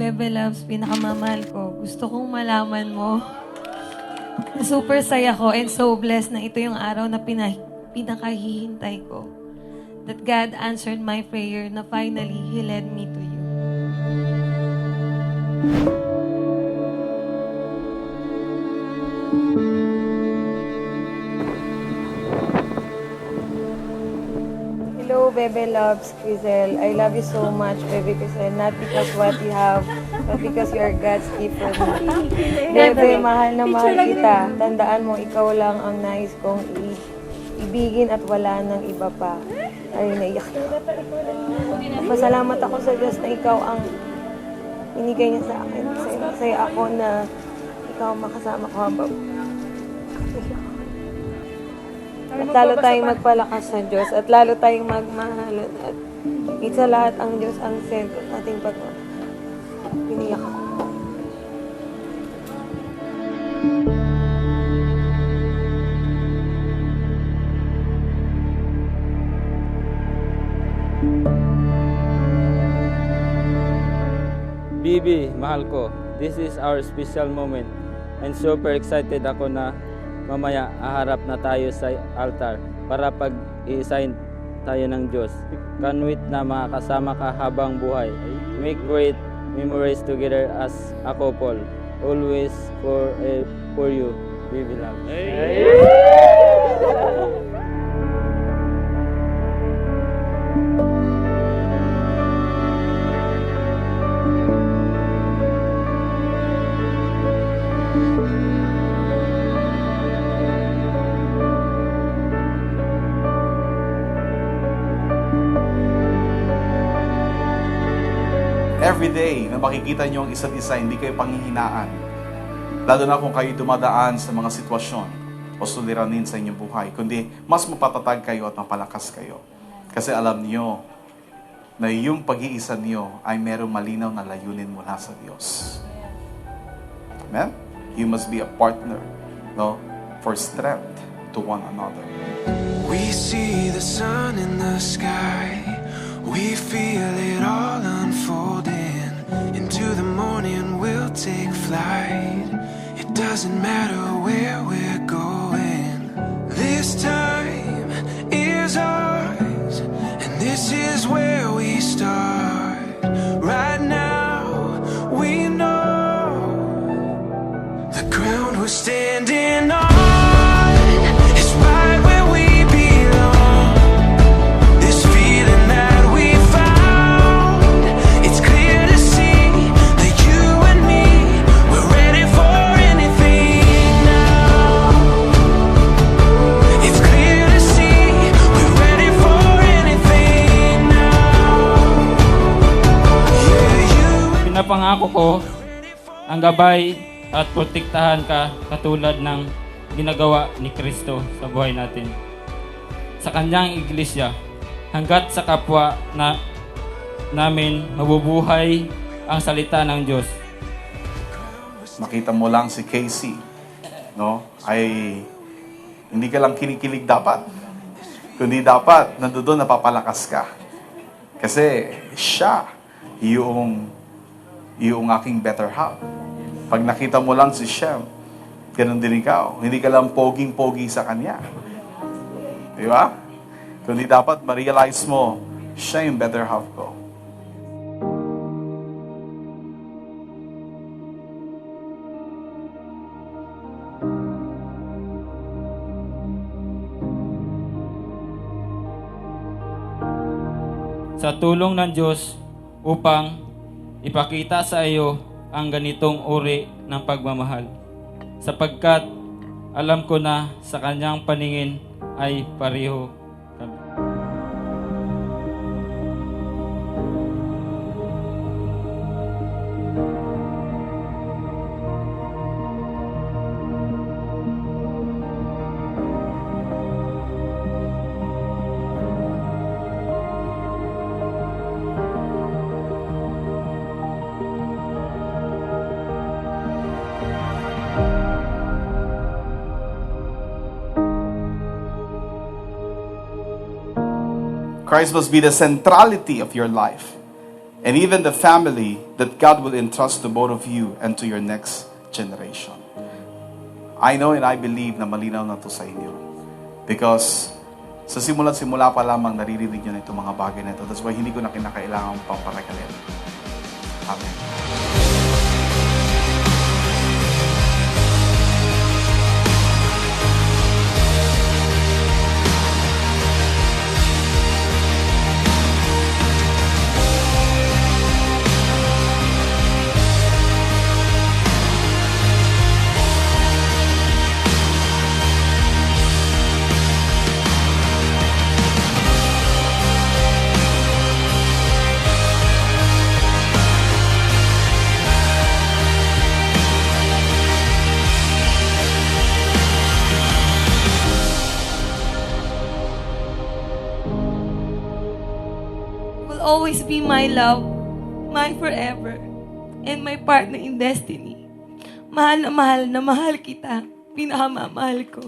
Bebe Loves, pinakamamahal ko. Gusto kong malaman mo na super saya ko and so blessed na ito yung araw na pinakahihintay ko. That God answered my prayer na finally He led me to you. Hello, Bebe Loves, Crizel. I love you so much, Bebe Crizel. Not because what you have, but because you are God's gift for me. Bebe, mahal na mahal kita. Tandaan mo, ikaw lang ang nais kong ibigin at wala nang iba pa. Ay, naiyak na. Pasalamat ako sa Diyos na ikaw ang binigay niya sa akin. Masaya ako na ikaw ang makasama ko habang at lalo tayong magpalakas sa Diyos at lalo tayong magmahalan at sa lahat ang Diyos ang sentro ng ating pagmamahal. Piniyak ako. Bibi, mahal ko, this is our special moment and super excited ako na mamaya aharap na tayo sa altar para pag-i-sign tayo ng Diyos. Can't wait na makakasama ka habang buhay. Make great memories together as a couple. Always for you, Bibi Love. Every day na makikita niyo ang isa't isa, hindi kayo panghihinaan. Lalo na kung kayo dumadaan sa mga sitwasyon o suliranin sa inyong buhay, kundi mas mapatatag kayo at mapalakas kayo. Kasi alam niyo na yung pag-iisa niyo ay merong malinaw na layunin mula sa Diyos. Amen? You must be a partner, no, for strength to one another. We see the sun in the sky. We feel it all unfolding. Into the morning we'll take flight. It doesn't matter where we're going. This time is ours, and this is where we start. Right now we know the ground we're standing on is right where we belong. This feeling that we found, it's clear to see that you and me, we're ready for anything now. It's clear to see we're ready for anything now. Yeah, you Pinapangako ko ang gabay at protektahan ka katulad ng ginagawa ni Kristo sa buhay natin. Sa kanyang iglesia, hanggat sa kapwa namin mabubuhay ang salita ng Diyos. Makita mo lang si Casey, no, ay hindi ka lang kinikilig dapat, kundi dapat nandoon napapalakas ka. Kasi siya yung aking better half. Pag nakita mo lang si Shem, ganun din ikaw. Hindi ka lang poging-pogi sa kanya. Di ba? Kundi dapat ma-realize mo, siya yung better half ko. Sa tulong ng Diyos upang ipakita sa iyo ang ganitong uri ng pagmamahal. Sapagkat alam ko na sa kanyang paningin ay pareho kami. Christ must be the centrality of your life. And even the family that God will entrust to both of you and to your next generation. I know and I believe na malinaw na to sa inyo. Because sa simula pa lamang naririnig nyo na itong mga bagay na ito. That's why hindi ko na kinakailangan pang parakalin. Amen. Will always be my love, my forever, and my partner in destiny. Mahal na mahal kita. Pinakamamahal ko.